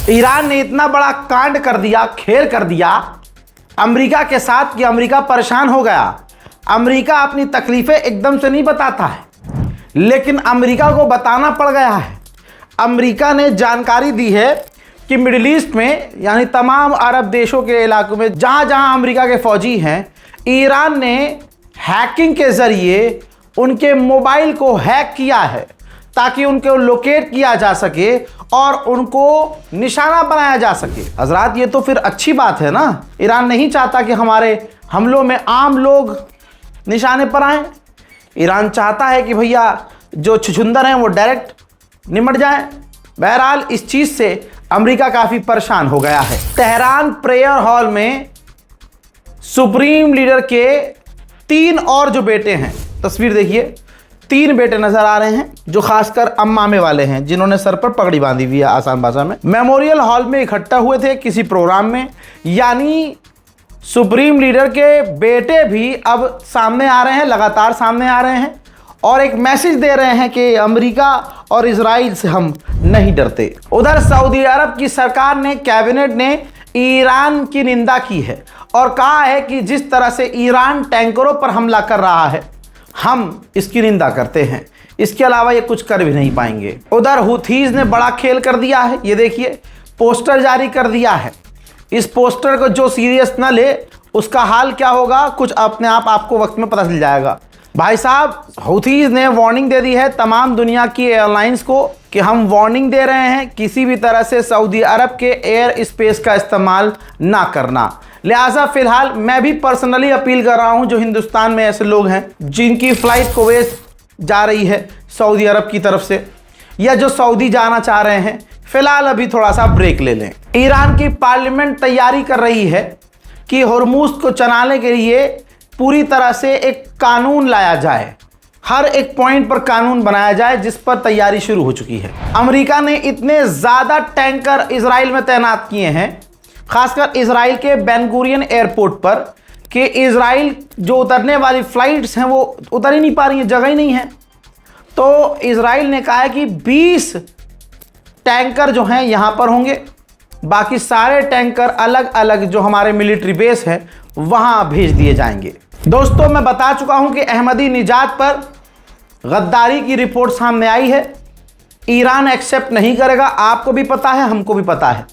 Iran ने इतना बड़ा कांड कर दिया, खेल कर दिया अमेरिका के साथ कि अमेरिका परेशान हो गया। अमेरिका अपनी तकलीफें एकदम से नहीं बताता है, लेकिन अमेरिका को बताना पड़ गया है। अमेरिका ने जानकारी दी है कि मिडिल ईस्ट में यानी तमाम अरब देशों के इलाकों में जहां जहां अमेरिका के फौजी हैं, ईरान ने हैकिंग के जरिए उनके मोबाइल को हैक किया है ताकि उनको लोकेट किया जा सके और उनको निशाना बनाया जा सके। हजरात, ये तो फिर अच्छी बात है ना। ईरान नहीं चाहता कि हमारे हमलों में आम लोग निशाने पर आएं। ईरान चाहता है कि भैया जो छुछुंदर हैं वो डायरेक्ट निमट जाएं। बहरहाल इस चीज़ से अमेरिका काफ़ी परेशान हो गया है। तेहरान प्रेयर हॉल में सुप्रीम लीडर के 3 और जो बेटे हैं, तस्वीर देखिए, 3 बेटे नजर आ रहे हैं जो खासकर अम्मामे वाले हैं, जिन्होंने सर पर पगड़ी बांधी हुई है। आसान भाषा में मेमोरियल हॉल में इकट्ठा हुए थे किसी प्रोग्राम में। यानी सुप्रीम लीडर के बेटे भी अब सामने आ रहे हैं, लगातार सामने आ रहे हैं और एक मैसेज दे रहे हैं कि अमेरिका और इजराइल से हम नहीं डरते। उधर सऊदी अरब की सरकार ने, कैबिनेट ने ईरान की निंदा की है और कहा है कि जिस तरह से ईरान टैंकरों पर हमला कर रहा है, हम इसकी निंदा करते हैं। इसके अलावा ये कुछ कर भी नहीं पाएंगे। उधर हुथीज ने बड़ा खेल कर दिया है। ये देखिए, पोस्टर जारी कर दिया है। इस पोस्टर को जो सीरियस ना ले उसका हाल क्या होगा कुछ अपने आप आपको वक्त में पता चल जाएगा। भाई साहब, हुथीज ने वार्निंग दे दी है तमाम दुनिया की एयरलाइंस को कि हम वार्निंग दे रहे हैं किसी भी तरह से सऊदी अरब के एयर स्पेस का इस्तेमाल ना करना। लिहाजा फिलहाल मैं भी पर्सनली अपील कर रहा हूं, जो हिंदुस्तान में ऐसे लोग हैं जिनकी फ़्लाइट कुवैत जा रही है सऊदी अरब की तरफ से, या जो सऊदी जाना चाह रहे हैं, फिलहाल अभी थोड़ा सा ब्रेक ले लें। ईरान की पार्लियामेंट तैयारी कर रही है कि हुर्मुज़ को चलाने के लिए पूरी तरह से एक कानून लाया जाए, हर एक पॉइंट पर कानून बनाया जाए, जिस पर तैयारी शुरू हो चुकी है। अमेरिका ने इतने ज़्यादा टैंकर इजराइल में तैनात किए हैं, खासकर इजराइल के बेन गुरियन एयरपोर्ट पर, कि इजराइल जो उतरने वाली फ़्लाइट्स हैं वो उतर ही नहीं पा रही हैं, जगह ही नहीं है। तो इजराइल ने कहा है कि 20 टैंकर जो हैं यहाँ पर होंगे, बाकी सारे टैंकर अलग अलग जो हमारे मिलिट्री बेस है वहाँ भेज दिए जाएंगे। दोस्तों, मैं बता चुका हूँ कि अहमदी निजात पर गद्दारी की रिपोर्ट सामने आई है। ईरान एक्सेप्ट नहीं करेगा, आपको भी पता है, हमको भी पता है।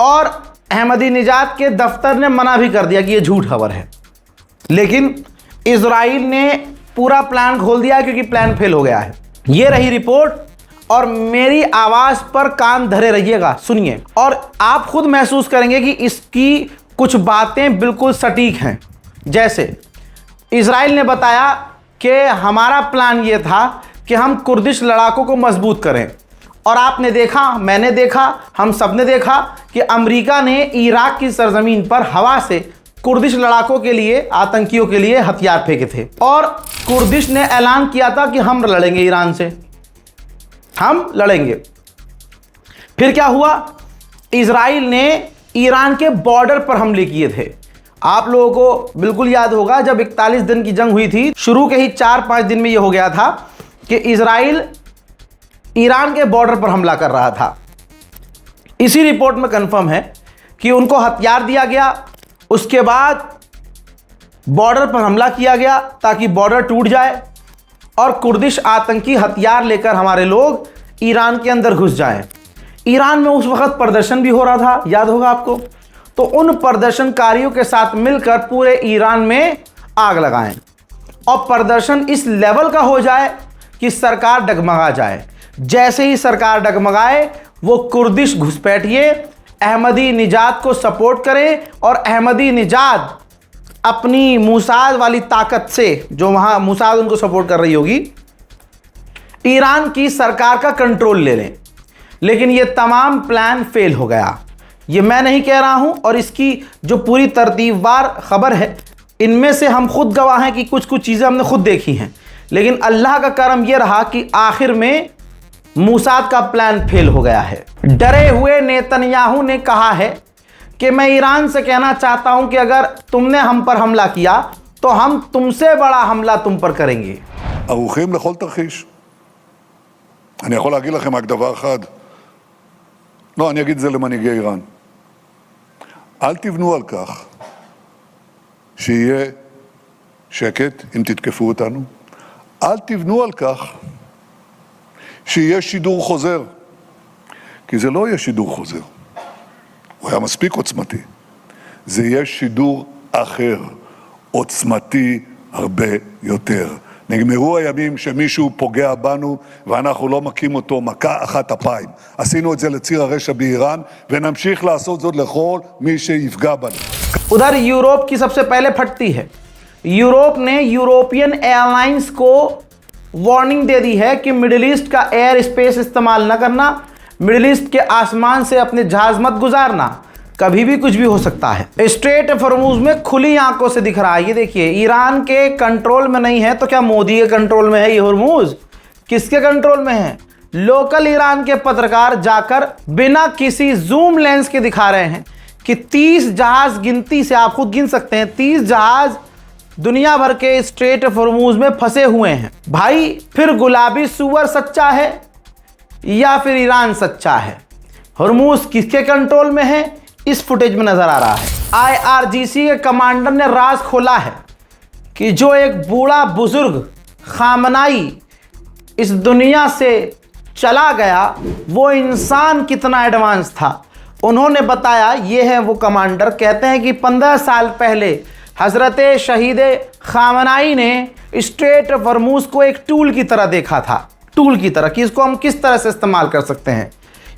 और अहमदी निजात के दफ्तर ने मना भी कर दिया कि यह झूठ खबर है, लेकिन इजराइल ने पूरा प्लान खोल दिया क्योंकि प्लान फेल हो गया है। यह रही रिपोर्ट और मेरी आवाज़ पर कान धरे रहिएगा, सुनिए, और आप खुद महसूस करेंगे कि इसकी कुछ बातें बिल्कुल सटीक हैं। जैसे इजराइल ने बताया कि हमारा प्लान ये था कि हम कुर्दिश लड़ाकों को मजबूत करें, और आपने देखा, मैंने देखा, हम सब ने देखा कि अमेरिका ने इराक की सरजमीन पर हवा से कुर्दिश लड़ाकों के लिए, आतंकियों के लिए हथियार फेंके थे, और कुर्दिश ने ऐलान किया था कि हम लड़ेंगे ईरान से, हम लड़ेंगे। फिर क्या हुआ? इजराइल ने ईरान के बॉर्डर पर हमले किए थे। आप लोगों को बिल्कुल याद होगा, जब 41 दिन की जंग हुई थी, शुरू के ही 4-5 दिन में यह हो गया था कि इजराइल ईरान के बॉर्डर पर हमला कर रहा था। इसी रिपोर्ट में कंफर्म है कि उनको हथियार दिया गया, उसके बाद बॉर्डर पर हमला किया गया ताकि बॉर्डर टूट जाए और कुर्दिश आतंकी हथियार लेकर हमारे लोग ईरान के अंदर घुस जाएं। ईरान में उस वक्त प्रदर्शन भी हो रहा था, याद होगा आपको। तो उन प्रदर्शनकारियों के साथ मिलकर पूरे ईरान में आग लगाएं और प्रदर्शन इस लेवल का हो जाए कि सरकार डगमगा जाए। जैसे ही सरकार डगमगाए, वो कुर्दिश घुसपैठिए अहमदी निजात को सपोर्ट करें और अहमदी निजात अपनी मूसाद वाली ताकत से, जो वहां मूसाद उनको सपोर्ट कर रही होगी, ईरान की सरकार का कंट्रोल ले लें। लेकिन ये तमाम प्लान फेल हो गया। ये मैं नहीं कह रहा हूं, और इसकी जो पूरी तरतीबवार खबर है, इनमें से हम खुद गवाह हैं कि कुछ कुछ चीज़ें हमने खुद देखी हैं। लेकिन अल्लाह का करम यह रहा कि आखिर में मूसाद का प्लान फेल हो गया है। डरे हुए नेतन्याहू ने कहा है कि मैं ईरान से कहना चाहता हूं कि अगर तुमने हम पर हमला किया तो हम तुमसे बड़ा हमला तुम पर करेंगे। ערוכים לכל תרחיש. אני יכול להגיד לכם רק דבר אחד, לא, אני אגיד את זה למנהיגי איראן. אל תבנו על כך שיהיה שקט אם תתקפו אותנו. אל תבנו על כך שיהיה שידור חוזר. כי זה לא יהיה שידור חוזר. הוא היה מספיק עוצמתי. זה יהיה שידור אחר, עוצמתי הרבה יותר. נגמרו הימים שמישהו פוגע בנו ואנחנו לא מכים אותו מכה אחת אפיים. עשינו את זה לציר הרשע באיראן ונמשיך לעשות זאת לכל מי שיפגע בנו. उधर यूरोप की सबसे पहले फटती है। यूरोप ने यूरोपियन एयरलाइंस को वार्निंग दे दी है कि मिडिल ईस्ट का एयर स्पेस इस्तेमाल न करना, मिडिल ईस्ट के आसमान से अपने जहाज मत गुजारना, कभी भी कुछ भी हो सकता है। स्ट्रेट ऑफ हॉर्मुज में खुली आंखों से दिख रहा है। ये देखिए, ईरान के कंट्रोल में नहीं है तो क्या मोदी के कंट्रोल में है ये हॉर्मुज? किसके कंट्रोल में है? लोकल ईरान के पत्रकार जाकर बिना किसी जूम लेंस के दिखा रहे हैं कि 30 जहाज, गिनती से आप खुद गिन सकते हैं, 30 जहाज दुनिया भर के स्ट्रेट ऑफ हॉर्मुज में फंसे हुए हैं। भाई, फिर गुलाबी सुअर सच्चा है या फिर ईरान सच्चा है? हॉर्मुज किसके कंट्रोल में है? इस फुटेज में नजर आ रहा है। IRGC के कमांडर ने राज खोला है कि जो एक बूढ़ा बुजुर्ग खामनाई इस दुनिया से चला गया, वो इंसान कितना एडवांस था। उन्होंने बताया, ये है वो कमांडर, कहते हैं कि 15 साल पहले हजरत शहीद खामनाई ने स्ट्रेट ऑफ हॉर्मुज को एक टूल की तरह देखा था। टूल की तरह कि इसको हम किस तरह से इस्तेमाल कर सकते हैं।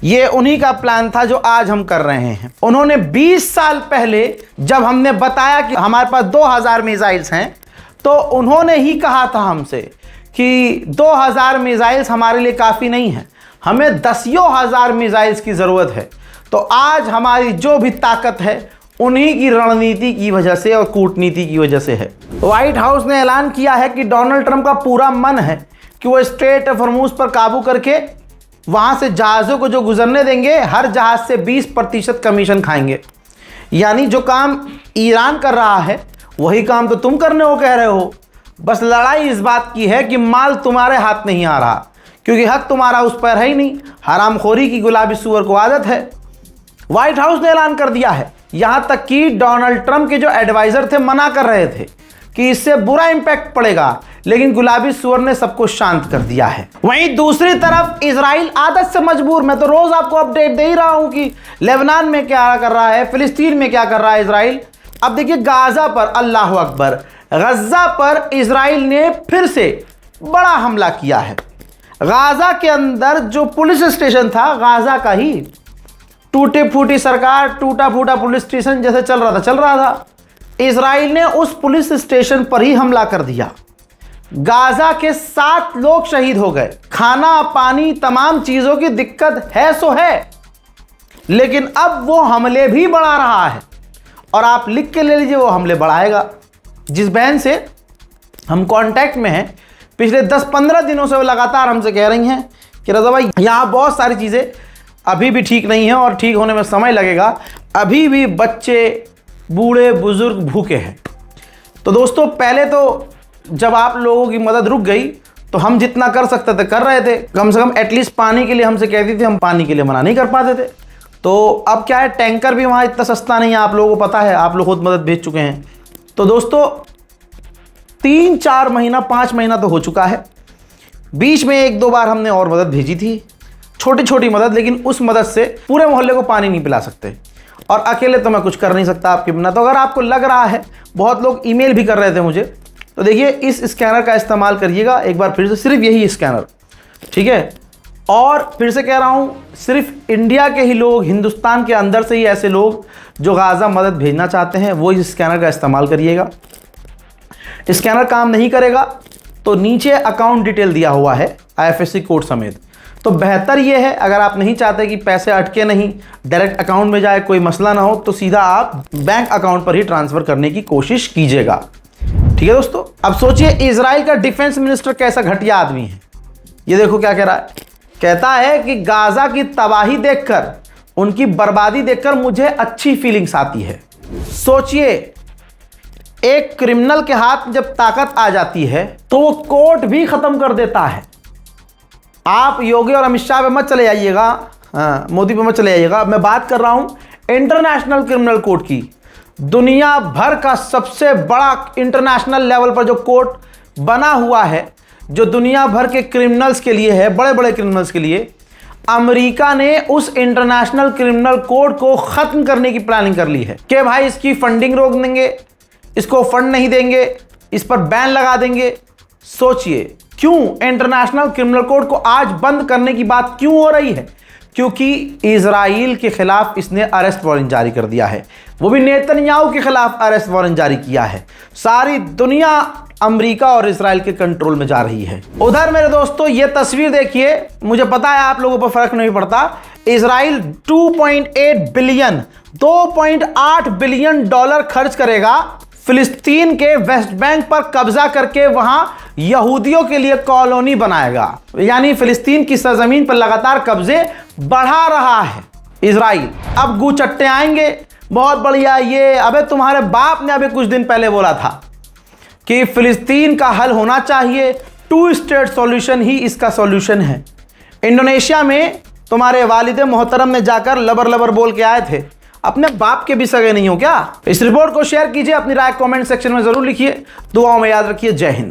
ये उन्हीं का प्लान था जो आज हम कर रहे हैं। उन्होंने 20 साल पहले जब हमने बताया कि हमारे पास 2000 मिसाइल्स हैं, तो उन्होंने ही कहा था हमसे कि 2000 मिसाइल्स हमारे लिए काफ़ी नहीं है, हमें 10,000 मिसाइल्स की ज़रूरत है। तो आज हमारी जो भी ताकत है उन्हीं की रणनीति की वजह से और कूटनीति की वजह से है। व्हाइट हाउस ने ऐलान किया है कि डोनाल्ड ट्रंप का पूरा मन है कि वो स्ट्रेट ऑफ हॉर्मुज पर काबू करके वहाँ से जहाज़ों को जो गुजरने देंगे, हर जहाज़ से 20% कमीशन खाएंगे। यानी जो काम ईरान कर रहा है वही काम तो तुम करने को कह रहे हो। बस लड़ाई इस बात की है कि माल तुम्हारे हाथ नहीं आ रहा, क्योंकि हक तुम्हारा उस पर है ही नहीं। हरामखोरी की गुलाबी सुअर को आदत है। व्हाइट हाउस ने ऐलान कर दिया है, यहाँ तक कि डोनाल्ड ट्रंप के जो एडवाइज़र थे मना कर रहे थे कि इससे बुरा इंपैक्ट पड़ेगा, लेकिन गुलाबी सुअर ने सबको शांत कर दिया है। वहीं दूसरी तरफ इजराइल आदत से मजबूर, मैं तो रोज आपको अपडेट दे ही रहा हूं कि लेबनान में क्या कर रहा है, फिलिस्तीन में क्या कर रहा है इजराइल। अब देखिए गाजा पर, अल्लाह अकबर, गजा पर इजराइल ने फिर से बड़ा हमला किया है। गाजा के अंदर जो पुलिस स्टेशन था, गाजा का ही टूटी फूटी सरकार, टूटा फूटा पुलिस स्टेशन जैसे चल रहा था, इजराइल ने उस पुलिस स्टेशन पर ही हमला कर दिया। गाजा के 7 लोग शहीद हो गए। खाना पानी तमाम चीजों की दिक्कत है सो है, लेकिन अब वो हमले भी बढ़ा रहा है। और आप लिख के ले लीजिए, वो हमले बढ़ाएगा। जिस बहन से हम कांटेक्ट में हैं, पिछले 10-15 दिनों से वो लगातार हमसे कह रही हैं कि रज़ा भाई, यहाँ बहुत सारी चीज़ें अभी भी ठीक नहीं हैं और ठीक होने में समय लगेगा। अभी भी बच्चे, बूढ़े बुजुर्ग भूखे हैं। तो दोस्तों, पहले तो जब आप लोगों की मदद रुक गई तो हम जितना कर सकते थे कर रहे थे। कम से कम एटलीस्ट पानी के लिए हमसे कहती थी, हम पानी के लिए मना नहीं कर पाते थे। तो अब क्या है, टैंकर भी वहाँ इतना सस्ता नहीं है, आप लोगों को पता है, आप लोग खुद मदद भेज चुके हैं। तो दोस्तों, 3-4 महीना 5 महीना तो हो चुका है। बीच में 1-2 बार हमने और मदद भेजी थी, छोटी छोटी मदद, लेकिन उस मदद से पूरे मोहल्ले को पानी नहीं पिला सकते और अकेले तो मैं कुछ कर नहीं सकता आपके बिना। तो अगर आपको लग रहा है, बहुत लोग ईमेल भी कर रहे थे मुझे, तो देखिए इस स्कैनर का इस्तेमाल करिएगा एक बार फिर से, सिर्फ यही स्कैनर, ठीक है। और फिर से कह रहा हूँ, सिर्फ इंडिया के ही लोग, हिंदुस्तान के अंदर से ही ऐसे लोग जो गाजा मदद भेजना चाहते हैं, वो इस स्कैनर का इस्तेमाल करिएगा। स्कैनर काम नहीं करेगा तो नीचे अकाउंट डिटेल दिया हुआ है IFSC कोड समेत। तो बेहतर ये है, अगर आप नहीं चाहते कि पैसे अटके नहीं, डायरेक्ट अकाउंट में जाए, कोई मसला ना हो, तो सीधा आप बैंक अकाउंट पर ही ट्रांसफ़र करने की कोशिश कीजिएगा, ठीक है दोस्तों। अब सोचिए, इजराइल का डिफेंस मिनिस्टर कैसा घटिया आदमी है। ये देखो क्या कह रहा है, कहता है कि गाजा की तबाही देखकर, उनकी बर्बादी देखकर मुझे अच्छी फीलिंग्स आती है। सोचिए, एक क्रिमिनल के हाथ में जब ताकत आ जाती है तो वो कोर्ट भी खत्म कर देता है। आप योगी और अमित शाह पे मत चले जाइएगा, हाँ, मोदी पे मत चले आइएगा। मैं बात कर रहा हूं इंटरनेशनल क्रिमिनल कोर्ट की। दुनिया भर का सबसे बड़ा इंटरनेशनल लेवल पर जो कोर्ट बना हुआ है, जो दुनिया भर के क्रिमिनल्स के लिए है, बड़े बड़े क्रिमिनल्स के लिए, अमेरिका ने उस इंटरनेशनल क्रिमिनल कोर्ट को खत्म करने की प्लानिंग कर ली है कि भाई इसकी फंडिंग रोक देंगे, इसको फंड नहीं देंगे, इस पर बैन लगा देंगे। सोचिए क्यों इंटरनेशनल क्रिमिनल कोर्ट को आज बंद करने की बात क्यों हो रही है? क्योंकि इजराइल के खिलाफ इसने अरेस्ट वारंट जारी कर दिया है, वो भी नेतन्याहू के खिलाफ अरेस्ट वारंट जारी किया है। सारी दुनिया अमेरिका और इजराइल के कंट्रोल में जा रही है। उधर मेरे दोस्तों ये तस्वीर देखिए, मुझे पता है आप लोगों पर फर्क नहीं पड़ता। इजराइल 2.8 बिलियन 2.8 बिलियन डॉलर खर्च करेगा फिलिस्तीन के वेस्ट बैंक पर कब्जा करके वहां यहूदियों के लिए कॉलोनी बनाएगा। यानी फिलिस्तीन की सरजमीन पर लगातार कब्जे बढ़ा रहा है इजराइल। अब गुचट्टे आएंगे, बहुत बढ़िया ये, अबे तुम्हारे बाप ने अभी कुछ दिन पहले बोला था कि फिलिस्तीन का हल होना चाहिए, 2 स्टेट सॉल्यूशन ही इसका सॉल्यूशन है। इंडोनेशिया में तुम्हारे वालिद मोहतरम ने जाकर लबर लबर बोल के आए थे। अपने बाप के भी सगे नहीं हो क्या? इस रिपोर्ट को शेयर कीजिए, अपनी राय कमेंट सेक्शन में जरूर लिखिए। दुआओं में याद रखिए। जय हिंद।